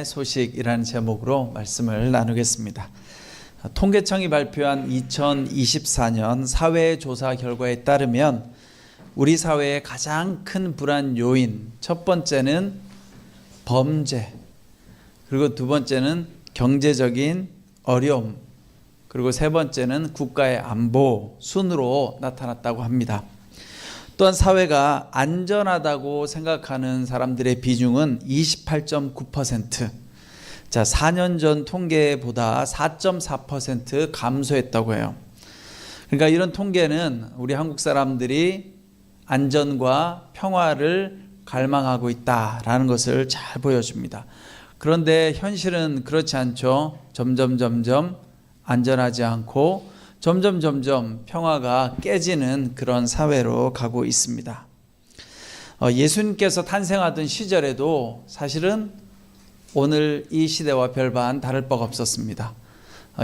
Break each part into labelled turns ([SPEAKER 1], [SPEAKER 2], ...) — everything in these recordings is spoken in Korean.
[SPEAKER 1] 소식이라는 제목으로 말씀을 나누겠습니다. 통계청이 발표한 2024년 사회조사 결과에 따르면 우리 사회의 가장 큰 불안 요인, 첫 번째는 범죄, 그리고 두 번째는 경제적인 어려움, 그리고 세 번째는 국가의 안보 순으로 나타났다고 합니다. 또한 사회가 안전하다고 생각하는 사람들의 비중은 28.9%. 자, 4년 전 통계보다 4.4% 감소했다고 해요. 그러니까 이런 통계는 우리 한국 사람들이 안전과 평화를 갈망하고 있다라는 것을 잘 보여줍니다. 그런데 현실은 그렇지 않죠. 점점 안전하지 않고 점점 평화가 깨지는 그런 사회로 가고 있습니다. 예수님께서 탄생하던 시절에도 사실은 오늘 이 시대와 별반 다를 바가 없었습니다.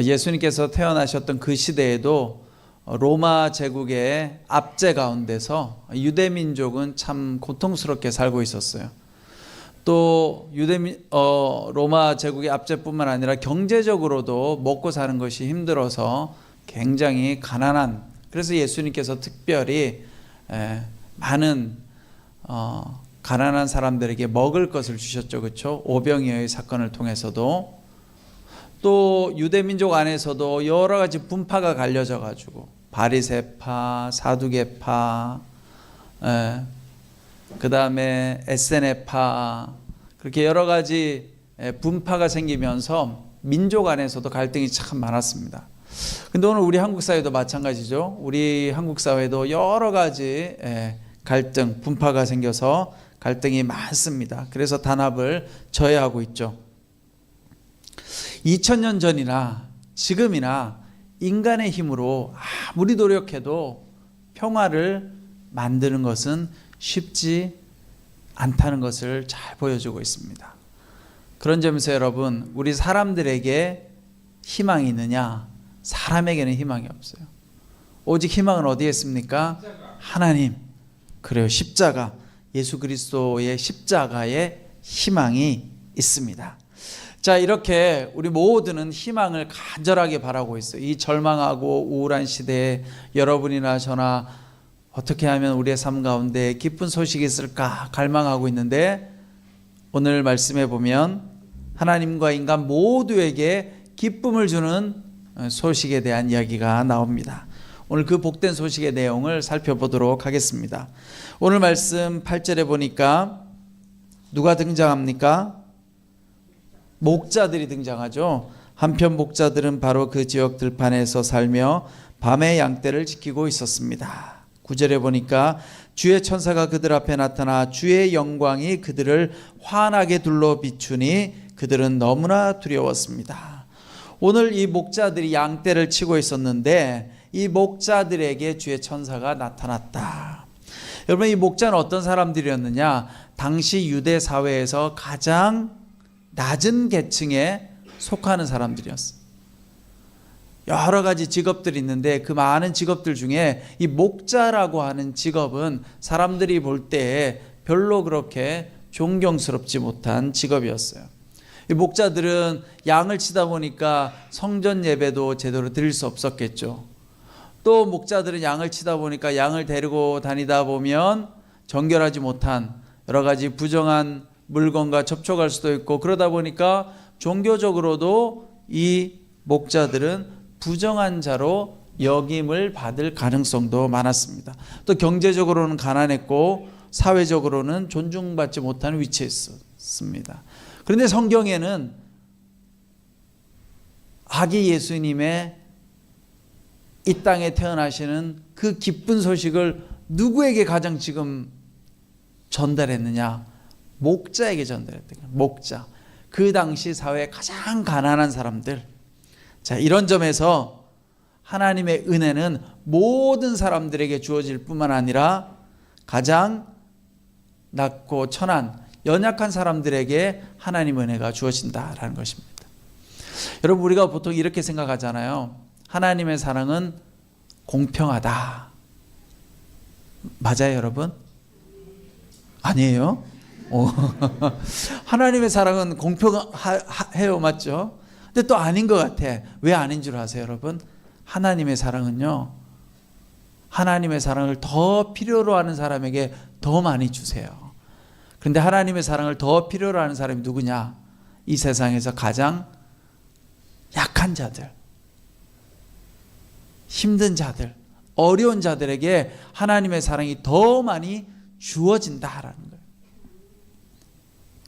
[SPEAKER 1] 예수님께서 태어나셨던 그 시대에도 로마 제국의 압제 가운데서 유대민족은 참 고통스럽게 살고 있었어요. 또 로마 제국의 압제뿐만 아니라 경제적으로도 먹고 사는 것이 힘들어서 굉장히 가난한, 그래서 예수님께서 특별히 많은 가난한 사람들에게 먹을 것을 주셨죠. 그렇죠? 오병이어의 사건을 통해서도. 또 유대민족 안에서도 여러 가지 분파가 갈려져 가지고 바리새파, 사두개파, 그 다음에 에세네파, 그렇게 여러 가지 분파가 생기면서 민족 안에서도 갈등이 참 많았습니다. 근데 오늘 우리 한국 사회도 마찬가지죠. 우리 한국 사회도 여러 가지 갈등, 분파가 생겨서 갈등이 많습니다. 그래서 단합을 저해하고 있죠. 2000년 전이나 지금이나 인간의 힘으로 아무리 노력해도 평화를 만드는 것은 쉽지 않다는 것을 잘 보여주고 있습니다. 그런 점에서 여러분, 우리 사람들에게 희망이 있느냐? 사람에게는 희망이 없어요. 오직 희망은 어디에 있습니까? 하나님. 그래요. 십자가, 예수 그리스도의 십자가에 희망이 있습니다. 자, 이렇게 우리 모두는 희망을 간절하게 바라고 있어요. 이 절망하고 우울한 시대에 여러분이나 저나 어떻게 하면 우리의 삶 가운데 기쁜 소식이 있을까 갈망하고 있는데, 오늘 말씀해 보면 하나님과 인간 모두에게 기쁨을 주는 소식에 대한 이야기가 나옵니다. 오늘 그 복된 소식의 내용을 살펴보도록 하겠습니다. 오늘 말씀 8절에 보니까 누가 등장합니까? 목자들이 등장하죠. 한편 목자들은 바로 그 지역 들판에서 살며 밤에 양떼를 지키고 있었습니다. 9절에 보니까 주의 천사가 그들 앞에 나타나 주의 영광이 그들을 환하게 둘러 비추니 그들은 너무나 두려웠습니다. 오늘 이 목자들이 양떼를 치고 있었는데 이 목자들에게 주의 천사가 나타났다. 여러분, 이 목자는 어떤 사람들이었느냐? 당시 유대 사회에서 가장 낮은 계층에 속하는 사람들이었어요. 여러 가지 직업들이 있는데 그 많은 직업들 중에 이 목자라고 하는 직업은 사람들이 볼 때 별로 그렇게 존경스럽지 못한 직업이었어요. 이 목자들은 양을 치다 보니까 성전 예배도 제대로 드릴 수 없었겠죠. 또 목자들은 양을 치다 보니까 양을 데리고 다니다 보면 정결하지 못한 여러 가지 부정한 물건과 접촉할 수도 있고, 그러다 보니까 종교적으로도 이 목자들은 부정한 자로 여김을 받을 가능성도 많았습니다. 또 경제적으로는 가난했고 사회적으로는 존중받지 못하는 위치에 있었습니다. 그런데 성경에는 아기 예수님의 이 땅에 태어나시는 그 기쁜 소식을 누구에게 가장 지금 전달했느냐? 목자에게 전달했다. 목자. 그 당시 사회의 가장 가난한 사람들. 자, 이런 점에서 하나님의 은혜는 모든 사람들에게 주어질 뿐만 아니라 가장 낮고 천한, 연약한 사람들에게 하나님의 은혜가 주어진다라는 것입니다. 여러분, 우리가 보통 이렇게 생각하잖아요. 하나님의 사랑은 공평하다. 맞아요, 여러분? 아니에요? 하나님의 사랑은 공평해요, 맞죠? 근데 또 아닌 것 같아. 왜 아닌 줄 아세요, 여러분? 하나님의 사랑은요, 하나님의 사랑을 더 필요로 하는 사람에게 더 많이 주세요. 그런데 하나님의 사랑을 더 필요로 하는 사람이 누구냐? 이 세상에서 가장 약한 자들, 힘든 자들, 어려운 자들에게 하나님의 사랑이 더 많이 주어진다라는 거예요.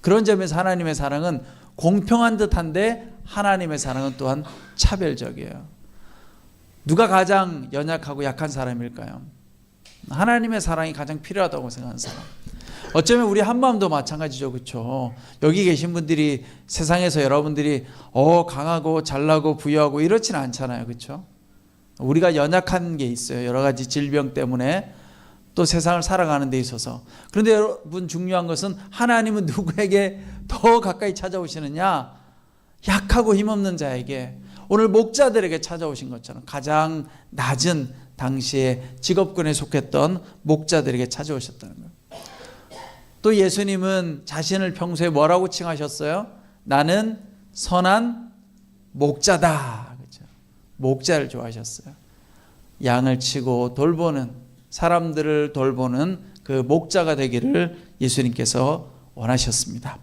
[SPEAKER 1] 그런 점에서 하나님의 사랑은 공평한 듯한데 하나님의 사랑은 또한 차별적이에요. 누가 가장 연약하고 약한 사람일까요? 하나님의 사랑이 가장 필요하다고 생각하는 사람. 어쩌면 우리 한마음도 마찬가지죠, 그렇죠? 여기 계신 분들이 세상에서 여러분들이 강하고 잘나고 부유하고 이렇지는 않잖아요, 그렇죠? 우리가 연약한 게 있어요. 여러 가지 질병 때문에 또 세상을 살아가는 데 있어서. 그런데 여러분, 중요한 것은 하나님은 누구에게 더 가까이 찾아오시느냐? 약하고 힘없는 자에게, 오늘 목자들에게 찾아오신 것처럼 가장 낮은 당시에 직업군에 속했던 목자들에게 찾아오셨다는 거예요. 또 예수님은 자신을 평소에 뭐라고 칭하셨어요? 나는 선한 목자다. 그렇죠? 목자를 좋아하셨어요. 양을 치고 돌보는, 사람들을 돌보는 그 목자가 되기를 예수님께서 원하셨습니다.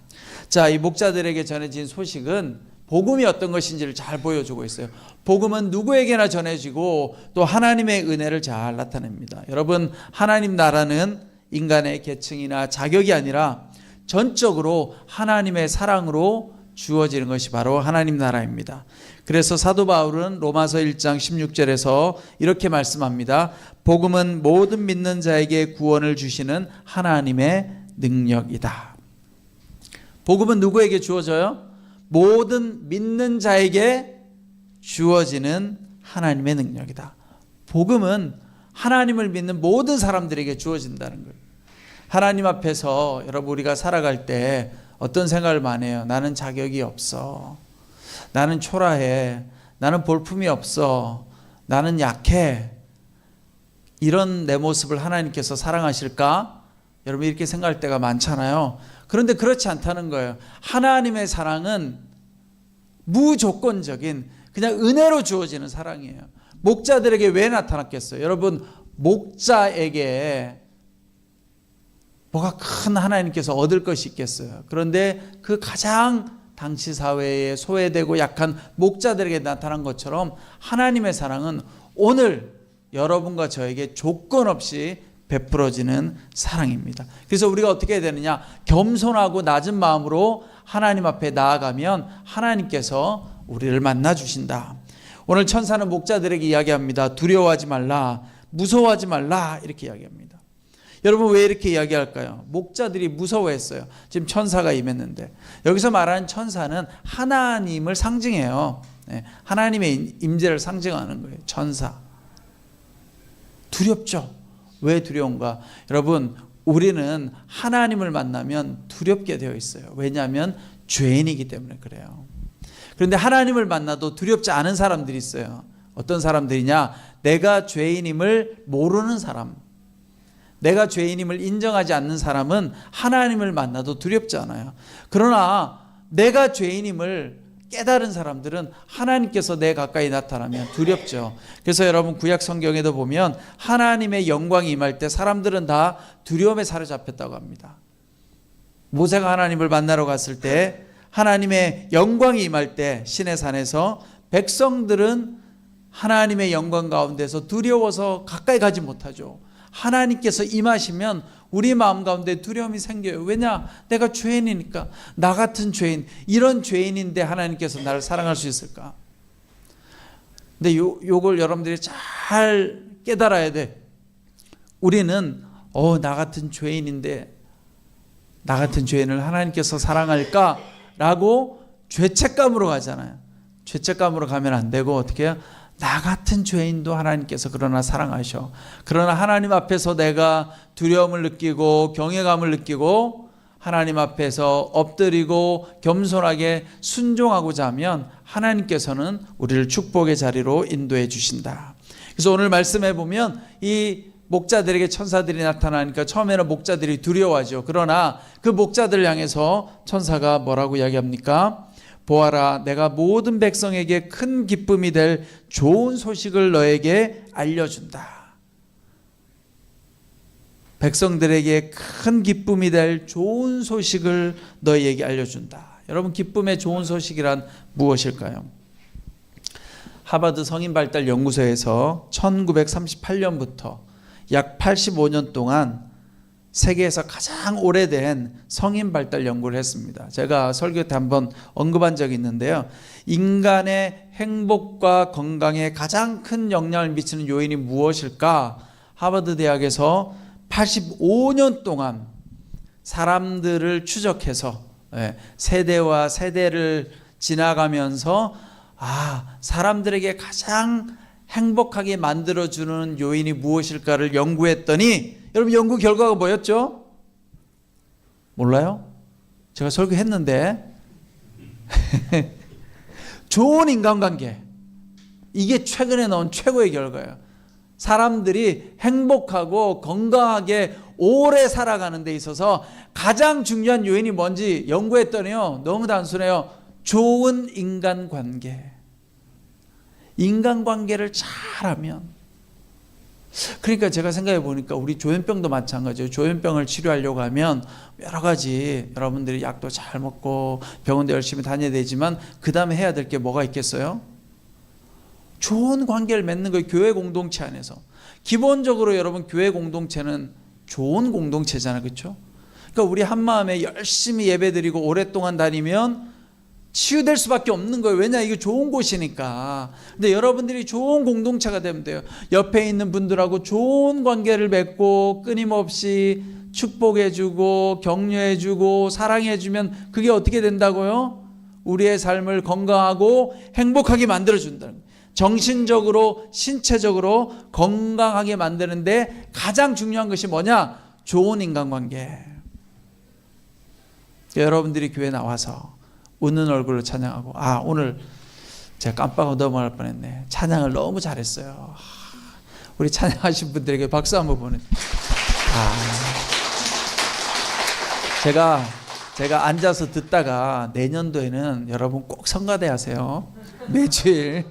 [SPEAKER 1] 자, 이 목자들에게 전해진 소식은 복음이 어떤 것인지를 잘 보여주고 있어요. 복음은 누구에게나 전해지고 또 하나님의 은혜를 잘 나타냅니다. 여러분, 하나님 나라는 인간의 계층이나 자격이 아니라 전적으로 하나님의 사랑으로 주어지는 것이 바로 하나님 나라입니다. 그래서 사도 바울은 로마서 1장 16절에서 이렇게 말씀합니다. 복음은 모든 믿는 자에게 구원을 주시는 하나님의 능력이다. 복음은 누구에게 주어져요? 모든 믿는 자에게 주어지는 하나님의 능력이다. 복음은 하나님을 믿는 모든 사람들에게 주어진다는 거예요. 하나님 앞에서 여러분, 우리가 살아갈 때 어떤 생각을 많이 해요? 나는 자격이 없어. 나는 초라해. 나는 볼품이 없어. 나는 약해. 이런 내 모습을 하나님께서 사랑하실까? 여러분, 이렇게 생각할 때가 많잖아요. 그런데 그렇지 않다는 거예요. 하나님의 사랑은 무조건적인 그냥 은혜로 주어지는 사랑이에요. 목자들에게 왜 나타났겠어요? 여러분, 목자에게 뭐가 큰 하나님께서 얻을 것이 있겠어요? 그런데 그 가장 당시 사회에 소외되고 약한 목자들에게 나타난 것처럼 하나님의 사랑은 오늘 여러분과 저에게 조건 없이 베풀어지는 사랑입니다. 그래서 우리가 어떻게 해야 되느냐? 겸손하고 낮은 마음으로 하나님 앞에 나아가면 하나님께서 우리를 만나 주신다. 오늘 천사는 목자들에게 이야기합니다. 두려워하지 말라, 무서워하지 말라, 이렇게 이야기합니다. 여러분, 왜 이렇게 이야기할까요? 목자들이 무서워했어요. 지금 천사가 임했는데. 여기서 말하는 천사는 하나님을 상징해요. 하나님의 임재를 상징하는 거예요. 천사. 두렵죠? 왜 두려운가? 여러분, 우리는 하나님을 만나면 두렵게 되어 있어요. 왜냐하면 죄인이기 때문에 그래요. 그런데 하나님을 만나도 두렵지 않은 사람들이 있어요. 어떤 사람들이냐? 내가 죄인임을 모르는 사람. 내가 죄인임을 인정하지 않는 사람은 하나님을 만나도 두렵지 않아요. 그러나 내가 죄인임을 깨달은 사람들은 하나님께서 내 가까이 나타나면 두렵죠. 그래서 여러분, 구약 성경에도 보면 하나님의 영광이 임할 때 사람들은 다 두려움에 사로잡혔다고 합니다. 모세가 하나님을 만나러 갔을 때 하나님의 영광이 임할 때 시내산에서 백성들은 하나님의 영광 가운데서 두려워서 가까이 가지 못하죠. 하나님께서 임하시면 우리 마음 가운데 두려움이 생겨요. 왜냐? 내가 죄인이니까. 나 같은 죄인, 이런 죄인인데 하나님께서 나를 사랑할 수 있을까? 근데 요걸 여러분들이 잘 깨달아야 돼. 우리는 나 같은 죄인인데 나 같은 죄인을 하나님께서 사랑할까? 라고 죄책감으로 가잖아요. 죄책감으로 가면 안 되고 어떻게 해요? 나 같은 죄인도 하나님께서 그러나 사랑하셔. 그러나 하나님 앞에서 내가 두려움을 느끼고 경외감을 느끼고 하나님 앞에서 엎드리고 겸손하게 순종하고자 하면 하나님께서는 우리를 축복의 자리로 인도해 주신다. 그래서 오늘 말씀해 보면 이 목자들에게 천사들이 나타나니까 처음에는 목자들이 두려워하죠. 그러나 그 목자들을 향해서 천사가 뭐라고 이야기합니까? 보아라, 내가 모든 백성에게 큰 기쁨이 될 좋은 소식을 너에게 알려준다. 백성들에게 큰 기쁨이 될 좋은 소식을 너희에게 알려준다. 여러분, 기쁨의 좋은 소식이란 무엇일까요? 하버드 성인발달 연구소에서 1938년부터 약 85년 동안 세계에서 가장 오래된 성인발달 연구를 했습니다. 제가 설교 때 한번 언급한 적이 있는데요. 인간의 행복과 건강에 가장 큰 영향을 미치는 요인이 무엇일까? 하버드 대학에서 85년 동안 사람들을 추적해서 세대와 세대를 지나가면서 사람들에게 가장 행복하게 만들어주는 요인이 무엇일까를 연구했더니 여러분, 연구 결과가 뭐였죠? 몰라요? 제가 설교했는데 좋은 인간관계, 이게 최근에 나온 최고의 결과예요. 사람들이 행복하고 건강하게 오래 살아가는 데 있어서 가장 중요한 요인이 뭔지 연구했더니요, 너무 단순해요. 좋은 인간관계. 인간관계를 잘하면, 그러니까 제가 생각해 보니까 우리 조현병도 마찬가지예요. 조현병을 치료하려고 하면 여러 가지 여러분들이 약도 잘 먹고 병원도 열심히 다녀야 되지만 그 다음에 해야 될 게 뭐가 있겠어요? 좋은 관계를 맺는 거예요. 교회 공동체 안에서. 기본적으로 여러분, 교회 공동체는 좋은 공동체잖아요. 그렇죠? 그러니까 우리 한마음에 열심히 예배드리고 오랫동안 다니면 치유될 수밖에 없는 거예요. 왜냐, 이게 좋은 곳이니까. 근데 여러분들이 좋은 공동체가 되면 돼요. 옆에 있는 분들하고 좋은 관계를 맺고 끊임없이 축복해주고 격려해주고 사랑해주면 그게 어떻게 된다고요? 우리의 삶을 건강하고 행복하게 만들어준다는 거예요. 정신적으로 신체적으로 건강하게 만드는데 가장 중요한 것이 뭐냐? 좋은 인간관계. 여러분들이 교회 나와서 웃는 얼굴로 찬양하고, 오늘 제가 깜빡하고 넘어갈 뻔했네. 찬양을 너무 잘했어요. 우리 찬양하신 분들에게 박수 한번 보내주세요. 제가 앉아서 듣다가 내년도에는 여러분 꼭 성가대 하세요. 매주일.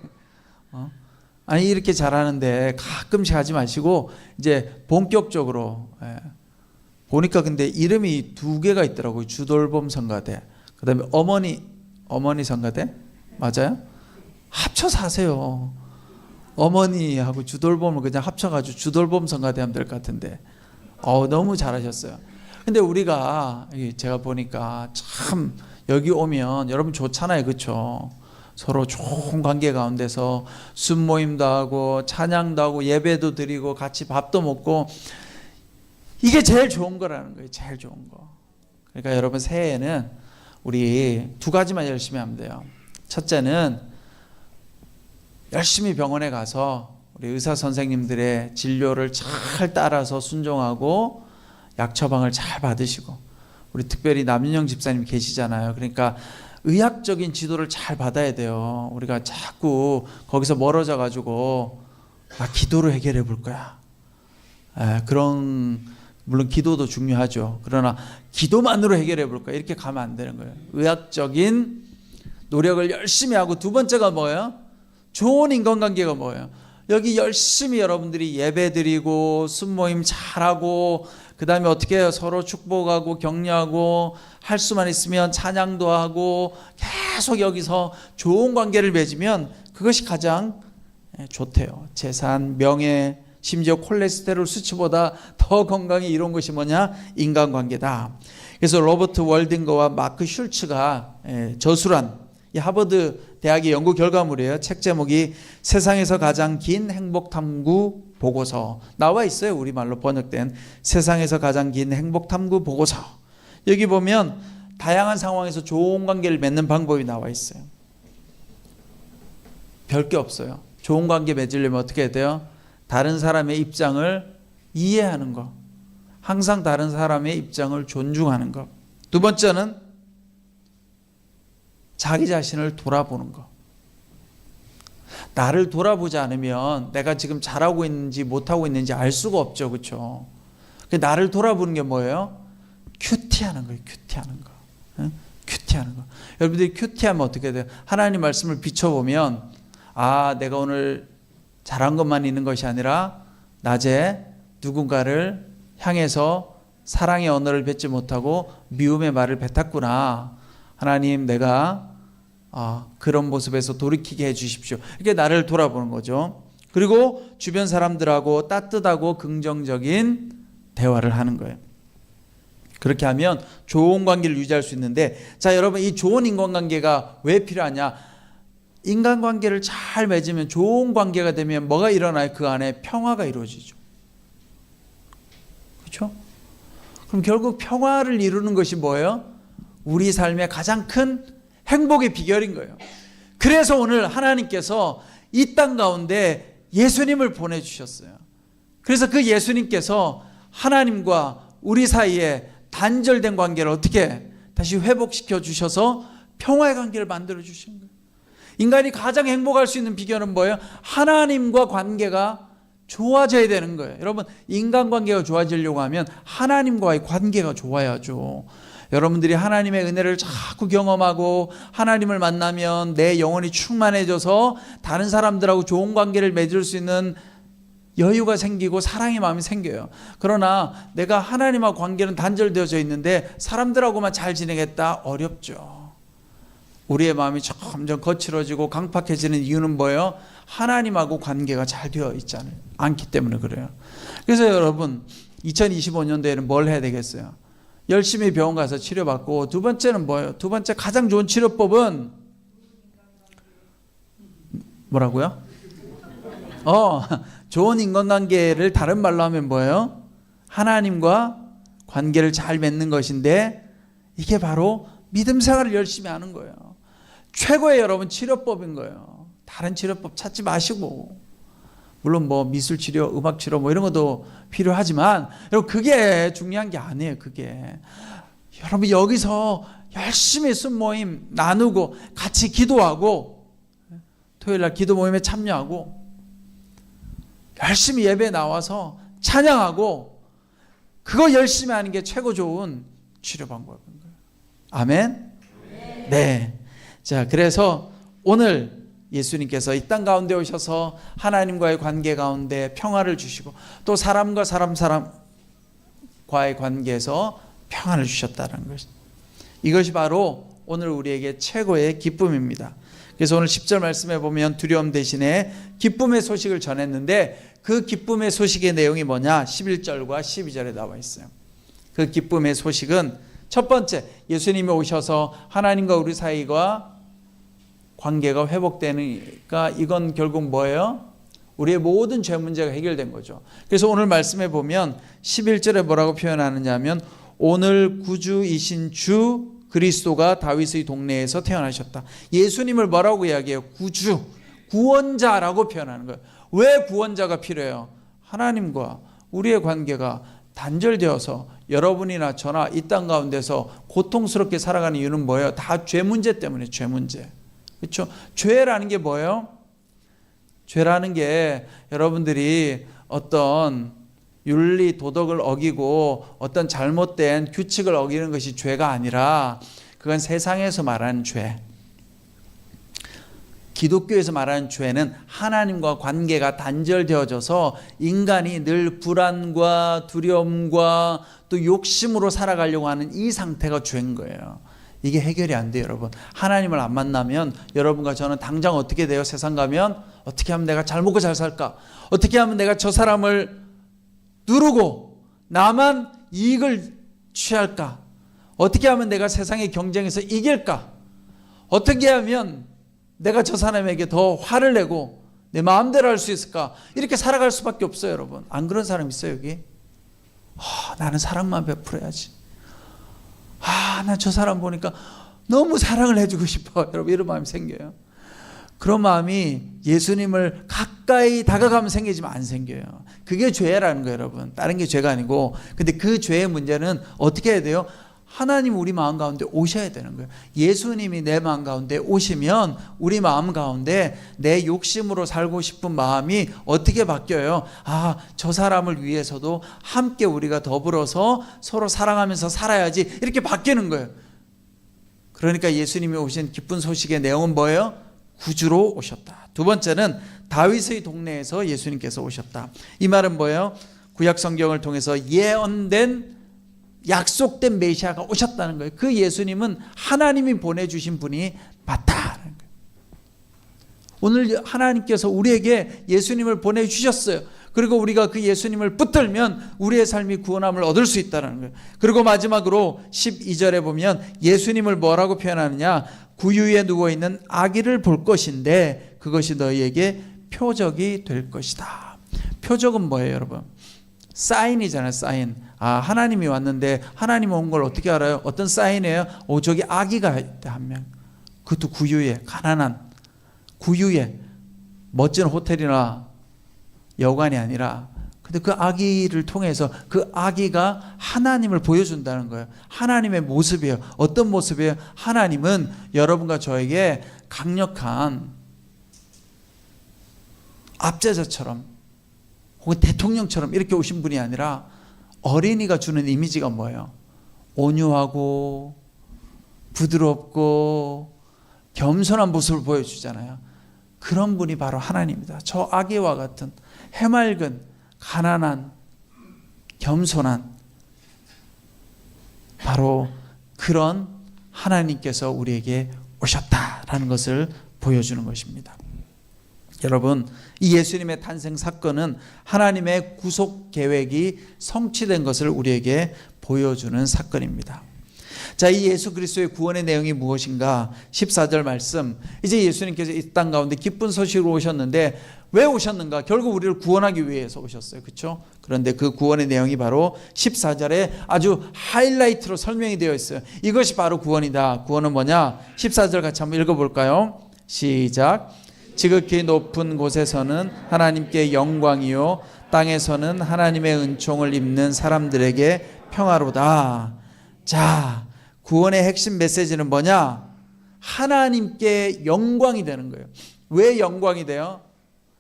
[SPEAKER 1] 아니, 이렇게 잘하는데 가끔씩 하지 마시고 이제 본격적으로. 보니까 근데 이름이 2개가 있더라고요. 주돌봄 성가대, 그 다음에 어머니 성가대? 맞아요? 합쳐서 하세요. 어머니하고 주돌봄을 그냥 합쳐가지고 주돌봄 성가대 하면 될 것 같은데. 너무 잘하셨어요. 근데 우리가 제가 보니까 참 여기 오면 여러분 좋잖아요. 그렇죠? 서로 좋은 관계 가운데서 순모임도 하고 찬양도 하고 예배도 드리고 같이 밥도 먹고, 이게 제일 좋은 거라는 거예요. 제일 좋은 거. 그러니까 여러분, 새해에는 우리 2가지만 열심히 하면 돼요. 첫째는 열심히 병원에 가서 우리 의사 선생님들의 진료를 잘 따라서 순종하고 약 처방을 잘 받으시고, 우리 특별히 남윤영 집사님 계시잖아요. 그러니까 의학적인 지도를 잘 받아야 돼요. 우리가 자꾸 거기서 멀어져 가지고 기도로 해결해 볼 거야. 물론 기도도 중요하죠. 그러나 기도만으로 해결해 볼 거야, 이렇게 가면 안 되는 거예요. 의학적인 노력을 열심히 하고, 2번째가 뭐예요? 좋은 인간관계가 뭐예요? 여기 열심히 여러분들이 예배드리고 순모임 잘하고, 그 다음에 어떻게 해요? 서로 축복하고 격려하고, 할 수만 있으면 찬양도 하고, 계속 여기서 좋은 관계를 맺으면 그것이 가장 좋대요. 재산, 명예, 심지어 콜레스테롤 수치보다 더 건강에 이로운 것이 뭐냐? 인간관계다. 그래서 로버트 월딩거와 마크 슐츠가 저술한 이 하버드 대학의 연구 결과물이에요. 책 제목이 세상에서 가장 긴 행복탐구 보고서. 나와 있어요. 우리말로 번역된 세상에서 가장 긴 행복탐구 보고서. 여기 보면 다양한 상황에서 좋은 관계를 맺는 방법이 나와 있어요. 별게 없어요. 좋은 관계 맺으려면 어떻게 해야 돼요? 다른 사람의 입장을 이해하는 것. 항상 다른 사람의 입장을 존중하는 것. 2번째는 자기 자신을 돌아보는 것. 나를 돌아보지 않으면 내가 지금 잘하고 있는지 못하고 있는지 알 수가 없죠. 그렇죠? 나를 돌아보는 게 뭐예요? 큐티하는 거예요. 큐티하는 거. 응? 큐티하는 거. 여러분들이 큐티하면 어떻게 돼요? 하나님 말씀을 비춰보면 내가 오늘 잘한 것만 있는 것이 아니라 낮에 누군가를 향해서 사랑의 언어를 뱉지 못하고 미움의 말을 뱉었구나. 하나님, 내가 그런 모습에서 돌이키게 해주십시오. 이게 나를 돌아보는 거죠. 그리고 주변 사람들하고 따뜻하고 긍정적인 대화를 하는 거예요. 그렇게 하면 좋은 관계를 유지할 수 있는데, 자, 여러분, 이 좋은 인간관계가 왜 필요하냐? 인간관계를 잘 맺으면, 좋은 관계가 되면 뭐가 일어나요? 그 안에 평화가 이루어지죠. 그렇죠? 그럼 결국 평화를 이루는 것이 뭐예요? 우리 삶의 가장 큰 행복의 비결인 거예요. 그래서 오늘 하나님께서 이 땅 가운데 예수님을 보내주셨어요. 그래서 그 예수님께서 하나님과 우리 사이에 단절된 관계를 어떻게 다시 회복시켜 주셔서 평화의 관계를 만들어 주신 거예요. 인간이 가장 행복할 수 있는 비결은 뭐예요? 하나님과 관계가 좋아져야 되는 거예요. 여러분, 인간관계가 좋아지려고 하면 하나님과의 관계가 좋아야죠. 여러분들이 하나님의 은혜를 자꾸 경험하고 하나님을 만나면 내 영혼이 충만해져서 다른 사람들하고 좋은 관계를 맺을 수 있는 여유가 생기고 사랑의 마음이 생겨요. 그러나 내가 하나님과 관계는 단절되어져 있는데 사람들하고만 잘 지내겠다? 어렵죠. 우리의 마음이 점점 거칠어지고 강팍해지는 이유는 뭐예요? 하나님하고 관계가 잘 되어 있지 않기 때문에 그래요. 그래서 여러분, 2025년도에는 뭘 해야 되겠어요? 열심히 병원 가서 치료받고, 두 번째는 뭐예요? 두 번째 가장 좋은 치료법은 뭐라고요? 좋은 인간관계를 다른 말로 하면 뭐예요? 하나님과 관계를 잘 맺는 것인데, 이게 바로 믿음 생활을 열심히 하는 거예요. 최고의 여러분 치료법인 거예요. 다른 치료법 찾지 마시고, 물론 뭐 미술치료, 음악치료 뭐 이런 것도 필요하지만, 여러분 그게 중요한 게 아니에요. 그게 여러분 여기서 열심히 순모임 나누고 같이 기도하고, 토요일날 기도 모임에 참여하고 열심히 예배 나와서 찬양하고, 그거 열심히 하는 게 최고 좋은 치료 방법인 거예요. 아멘? 네. 자, 그래서 오늘 예수님께서 이 땅 가운데 오셔서 하나님과의 관계 가운데 평화를 주시고, 또 사람과 사람과의 관계에서 평안을 주셨다는 것. 이것이 바로 오늘 우리에게 최고의 기쁨입니다. 그래서 오늘 10절 말씀에 보면 두려움 대신에 기쁨의 소식을 전했는데, 그 기쁨의 소식의 내용이 뭐냐? 11절과 12절에 나와 있어요. 그 기쁨의 소식은 첫 번째, 예수님이 오셔서 하나님과 우리 사이가 관계가 회복되니까, 이건 결국 뭐예요? 우리의 모든 죄 문제가 해결된 거죠. 그래서 오늘 말씀에 보면 11절에 뭐라고 표현하느냐 하면, 오늘 구주이신 주 그리스도가 다윗의 동네에서 태어나셨다. 예수님을 뭐라고 이야기해요? 구주, 구원자라고 표현하는 거예요. 왜 구원자가 필요해요? 하나님과 우리의 관계가 단절되어서 여러분이나 저나 이 땅 가운데서 고통스럽게 살아가는 이유는 뭐예요? 다 죄 문제 때문에. 죄 문제. 그렇죠? 죄라는 게 뭐예요? 죄라는 게 여러분들이 어떤 윤리 도덕을 어기고 어떤 잘못된 규칙을 어기는 것이 죄가 아니라, 그건 세상에서 말하는 죄. 기독교에서 말하는 죄는 하나님과 관계가 단절되어져서 인간이 늘 불안과 두려움과 또 욕심으로 살아가려고 하는 이 상태가 죄인 거예요. 이게 해결이 안 돼요, 여러분. 하나님을 안 만나면 여러분과 저는 당장 어떻게 돼요? 세상 가면 어떻게 하면 내가 잘 먹고 잘 살까? 어떻게 하면 내가 저 사람을 누르고 나만 이익을 취할까? 어떻게 하면 내가 세상의 경쟁에서 이길까? 어떻게 하면 내가 저 사람에게 더 화를 내고 내 마음대로 할 수 있을까? 이렇게 살아갈 수밖에 없어요, 여러분. 안 그런 사람 있어요, 여기? 나는 사랑만 베풀어야지. 나 저 사람 보니까 너무 사랑을 해주고 싶어. 여러분, 이런 마음이 생겨요. 그런 마음이 예수님을 가까이 다가가면 생기지만 안 생겨요. 그게 죄라는 거예요, 여러분. 다른 게 죄가 아니고. 근데 그 죄의 문제는 어떻게 해야 돼요? 하나님 우리 마음 가운데 오셔야 되는 거예요. 예수님이 내 마음 가운데 오시면 우리 마음 가운데 내 욕심으로 살고 싶은 마음이 어떻게 바뀌어요? 아, 저 사람을 위해서도 함께 우리가 더불어서 서로 사랑하면서 살아야지, 이렇게 바뀌는 거예요. 그러니까 예수님이 오신 기쁜 소식의 내용은 뭐예요? 구주로 오셨다. 두 번째는 다윗의 동네에서 예수님께서 오셨다. 이 말은 뭐예요? 구약 성경을 통해서 예언된, 약속된 메시아가 오셨다는 거예요. 그 예수님은 하나님이 보내주신 분이 맞다는 거예요. 오늘 하나님께서 우리에게 예수님을 보내주셨어요. 그리고 우리가 그 예수님을 붙들면 우리의 삶이 구원함을 얻을 수 있다는 거예요. 그리고 마지막으로 12절에 보면 예수님을 뭐라고 표현하느냐? 구유에 누워있는 아기를 볼 것인데 그것이 너희에게 표적이 될 것이다. 표적은 뭐예요, 여러분? 사인이잖아요, 사인. 아, 하나님이 왔는데 하나님 온 걸 어떻게 알아요? 어떤 사인이에요? 오, 저기 아기가 있다, 한 명. 그것도 구유에, 가난한 구유에, 멋진 호텔이나 여관이 아니라, 근데 그 아기를 통해서 그 아기가 하나님을 보여준다는 거예요. 하나님의 모습이에요. 어떤 모습이에요? 하나님은 여러분과 저에게 강력한 압제자처럼 혹은 대통령처럼 이렇게 오신 분이 아니라 어린이가 주는 이미지가 뭐예요? 온유하고 부드럽고 겸손한 모습을 보여주잖아요. 그런 분이 바로 하나님입니다. 저 아기와 같은 해맑은, 가난한, 겸손한, 바로 그런 하나님께서 우리에게 오셨다라는 것을 보여주는 것입니다. 여러분, 이 예수님의 탄생 사건은 하나님의 구속 계획이 성취된 것을 우리에게 보여주는 사건입니다. 자, 이 예수 그리스도의 구원의 내용이 무엇인가? 14절 말씀. 이제 예수님께서 이 땅 가운데 기쁜 소식으로 오셨는데 왜 오셨는가? 결국 우리를 구원하기 위해서 오셨어요. 그렇죠? 그런데 그 구원의 내용이 바로 14절에 아주 하이라이트로 설명이 되어 있어요. 이것이 바로 구원이다. 구원은 뭐냐? 14절 같이 한번 읽어볼까요? 시작. 지극히 높은 곳에서는 하나님께 영광이요 땅에서는 하나님의 은총을 입는 사람들에게 평화로다. 자, 구원의 핵심 메시지는 뭐냐? 하나님께 영광이 되는 거예요. 왜 영광이 돼요?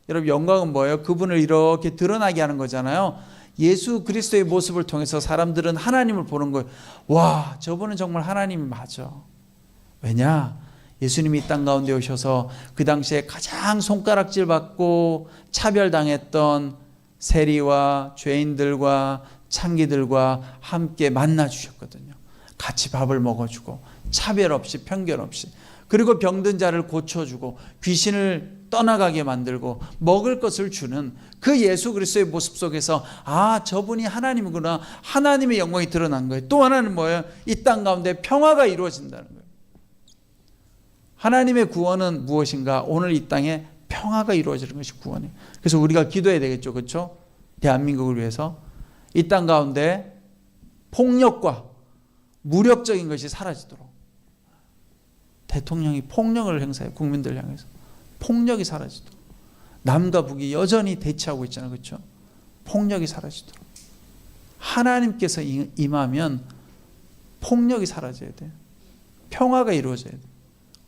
[SPEAKER 1] 여러분, 영광은 뭐예요? 그분을 이렇게 드러나게 하는 거잖아요. 예수 그리스도의 모습을 통해서 사람들은 하나님을 보는 거예요. 와, 저분은 정말 하나님이 맞아. 왜냐? 예수님이 이 땅 가운데 오셔서 그 당시에 가장 손가락질 받고 차별당했던 세리와 죄인들과 창기들과 함께 만나 주셨거든요. 같이 밥을 먹어주고 차별 없이 편견 없이, 그리고 병든 자를 고쳐주고 귀신을 떠나가게 만들고 먹을 것을 주는 그 예수 그리스도의 모습 속에서 아, 저분이 하나님이구나, 하나님의 영광이 드러난 거예요. 또 하나는 뭐예요? 이 땅 가운데 평화가 이루어진다는 거예요. 하나님의 구원은 무엇인가? 오늘 이 땅에 평화가 이루어지는 것이 구원이에요. 그래서 우리가 기도해야 되겠죠, 그렇죠? 대한민국을 위해서 이 땅 가운데 폭력과 무력적인 것이 사라지도록, 대통령이 폭력을 행사해 국민들 향해서 폭력이 사라지도록, 남과 북이 여전히 대치하고 있잖아요, 그렇죠? 폭력이 사라지도록 하나님께서 임하면 폭력이 사라져야 돼요. 평화가 이루어져야 돼요.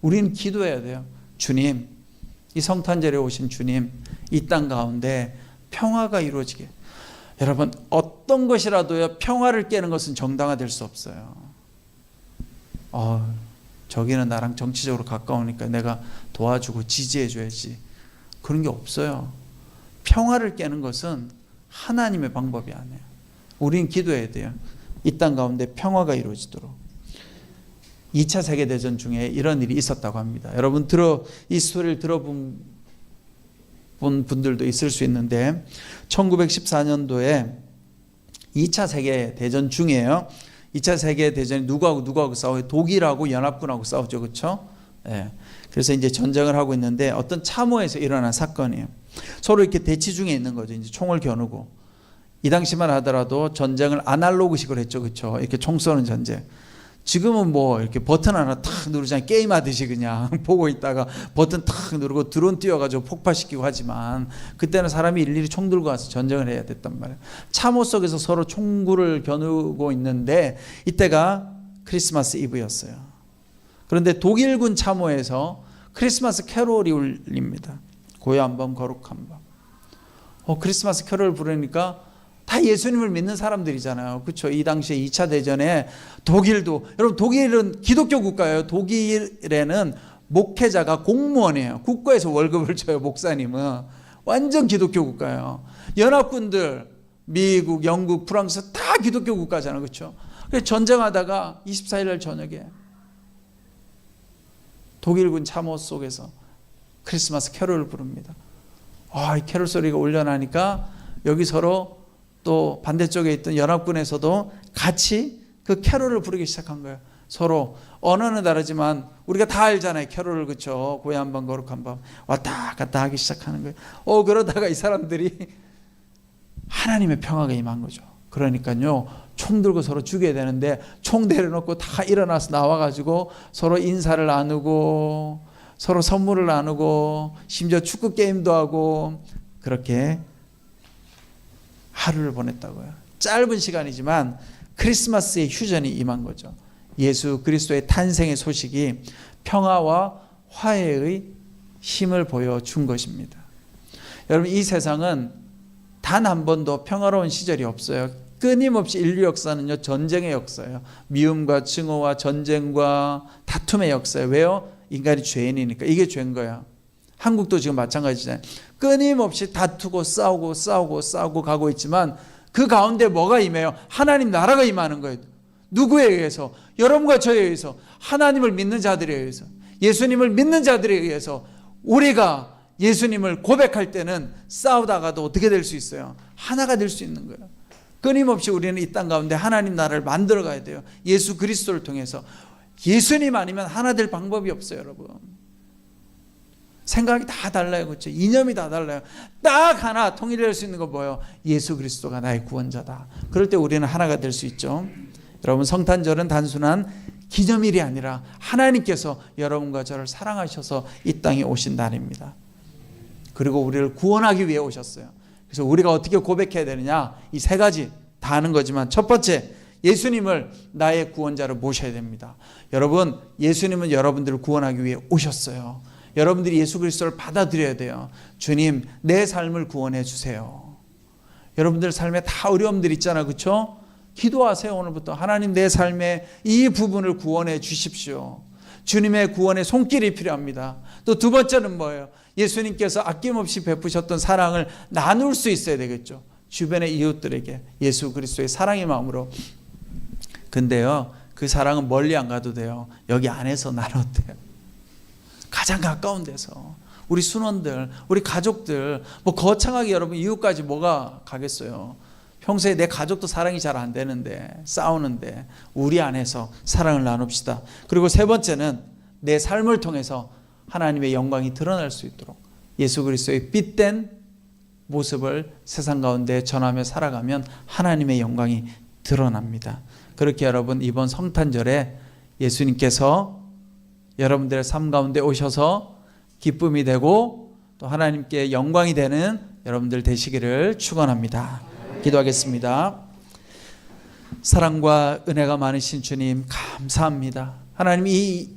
[SPEAKER 1] 우리는 기도해야 돼요. 주님, 이 성탄절에 오신 주님, 이 땅 가운데 평화가 이루어지게. 여러분, 어떤 것이라도요, 평화를 깨는 것은 정당화될 수 없어요. 저기는 나랑 정치적으로 가까우니까 내가 도와주고 지지해줘야지, 그런 게 없어요. 평화를 깨는 것은 하나님의 방법이 아니에요. 우리는 기도해야 돼요. 이 땅 가운데 평화가 이루어지도록. 2차 세계대전 중에 이런 일이 있었다고 합니다. 여러분, 이 스토리를 들어본 분들도 있을 수 있는데 1914년도에 2차 세계대전 중이에요. 2차 세계대전이 누구하고 싸워요? 독일하고 연합군하고 싸우죠. 그렇죠? 네. 그래서 이제 전쟁을 하고 있는데 어떤 참호에서 일어난 사건이에요. 서로 이렇게 대치 중에 있는 거죠. 이제 총을 겨누고. 이 당시만 하더라도 전쟁을 아날로그식으로 했죠. 그렇죠? 이렇게 총 쏘는 전쟁. 지금은 뭐 이렇게 버튼 하나 탁 누르잖아요. 게임하듯이 그냥 보고 있다가 버튼 탁 누르고 드론 띄워가지고 폭파시키고 하지만, 그때는 사람이 일일이 총 들고 와서 전쟁을 해야 됐단 말이에요. 참호 속에서 서로 총구를 겨누고 있는데, 이때가 크리스마스 이브였어요. 그런데 독일군 참호에서 크리스마스 캐롤이 울립니다. 고요한 밤 거룩한 밤. 크리스마스 캐롤을 부르니까 다 예수님을 믿는 사람들이잖아요. 그렇죠? 이 당시에 2차 대전에 독일도, 여러분 독일은 기독교 국가예요. 독일에는 목회자가 공무원이에요. 국가에서 월급을 줘요. 목사님은. 완전 기독교 국가예요. 연합군들 미국, 영국, 프랑스 다 기독교 국가잖아요. 그렇죠? 그래서 전쟁하다가 24일 날 저녁에 독일군 참호 속에서 크리스마스 캐롤을 부릅니다. 이 캐롤 소리가 울려나니까 여기 서로 또 반대쪽에 있던 연합군에서도 같이 그 캐롤을 부르기 시작한 거예요. 서로 언어는 다르지만 우리가 다 알잖아요. 캐롤을. 그렇죠? 고요한 밤 거룩한 밤 왔다 갔다 하기 시작하는 거예요. 그러다가 이 사람들이 하나님의 평화가 임한 거죠. 그러니까요, 총 들고 서로 죽여야 되는데 총 내려놓고 다 일어나서 나와가지고 서로 인사를 나누고 서로 선물을 나누고 심지어 축구 게임도 하고 그렇게 하루를 보냈다고요. 짧은 시간이지만 크리스마스의 휴전이 임한 거죠. 예수 그리스도의 탄생의 소식이 평화와 화해의 힘을 보여준 것입니다. 여러분, 이 세상은 단 한 번도 평화로운 시절이 없어요. 끊임없이 인류 역사는요, 전쟁의 역사예요. 미움과 증오와 전쟁과 다툼의 역사예요. 왜요? 인간이 죄인이니까. 이게 죄인 거야. 한국도 지금 마찬가지잖아요. 끊임없이 다투고 싸우고 가고 있지만 그 가운데 뭐가 임해요? 하나님 나라가 임하는 거예요. 누구에 의해서? 여러분과 저에 의해서. 하나님을 믿는 자들에 의해서. 예수님을 믿는 자들에 의해서. 우리가 예수님을 고백할 때는 싸우다가도 어떻게 될 수 있어요? 하나가 될 수 있는 거예요. 끊임없이 우리는 이 땅 가운데 하나님 나라를 만들어 가야 돼요. 예수 그리스도를 통해서. 예수님 아니면 하나 될 방법이 없어요, 여러분. 생각이 다 달라요. 그렇죠? 이념이 다 달라요. 딱 하나 통일될 수 있는 거 뭐예요? 예수 그리스도가 나의 구원자다. 그럴 때 우리는 하나가 될 수 있죠. 여러분, 성탄절은 단순한 기념일이 아니라 하나님께서 여러분과 저를 사랑하셔서 이 땅에 오신 날입니다. 그리고 우리를 구원하기 위해 오셨어요. 그래서 우리가 어떻게 고백해야 되느냐? 이 세 가지 다 아는 거지만 첫 번째, 예수님을 나의 구원자로 모셔야 됩니다. 여러분, 예수님은 여러분들을 구원하기 위해 오셨어요. 여러분들이 예수 그리스도를 받아들여야 돼요. 주님, 내 삶을 구원해 주세요. 여러분들 삶에 다 어려움들 있잖아요. 그렇죠? 기도하세요. 오늘부터 하나님, 내 삶의 이 부분을 구원해 주십시오. 주님의 구원의 손길이 필요합니다. 또 두 번째는 뭐예요? 예수님께서 아낌없이 베푸셨던 사랑을 나눌 수 있어야 되겠죠. 주변의 이웃들에게 예수 그리스도의 사랑의 마음으로. 근데요, 그 사랑은 멀리 안 가도 돼요. 여기 안에서 나눠도 돼요. 가장 가까운 데서. 우리 순원들, 우리 가족들, 뭐 거창하게 여러분 이웃까지 뭐가 가겠어요. 평소에 내 가족도 사랑이 잘 안 되는데, 싸우는데 우리 안에서 사랑을 나눕시다. 그리고 세 번째는 내 삶을 통해서 하나님의 영광이 드러날 수 있도록 예수 그리스도의 빛된 모습을 세상 가운데 전하며 살아가면 하나님의 영광이 드러납니다. 그렇게 여러분, 이번 성탄절에 예수님께서 여러분들의 삶 가운데 오셔서 기쁨이 되고 또 하나님께 영광이 되는 여러분들 되시기를 축원합니다. 기도하겠습니다. 사랑과 은혜가 많으신 주님, 감사합니다. 하나님, 이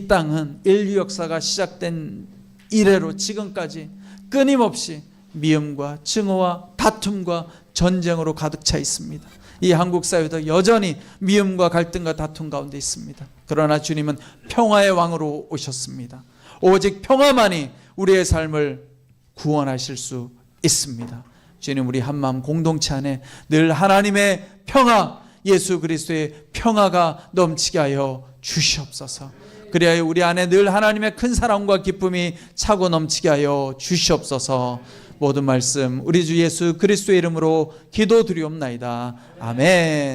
[SPEAKER 1] 땅은 인류 역사가 시작된 이래로 지금까지 끊임없이 미움과 증오와 다툼과 전쟁으로 가득 차 있습니다. 이 한국 사회도 여전히 미움과 갈등과 다툼 가운데 있습니다. 그러나 주님은 평화의 왕으로 오셨습니다. 오직 평화만이 우리의 삶을 구원하실 수 있습니다. 주님, 우리 한마음 공동체 안에 늘 하나님의 평화, 예수 그리스도의 평화가 넘치게 하여 주시옵소서. 그리하여 우리 안에 늘 하나님의 큰 사랑과 기쁨이 차고 넘치게 하여 주시옵소서. 모든 말씀 우리 주 예수 그리스도의 이름으로 기도드리옵나이다. 아멘.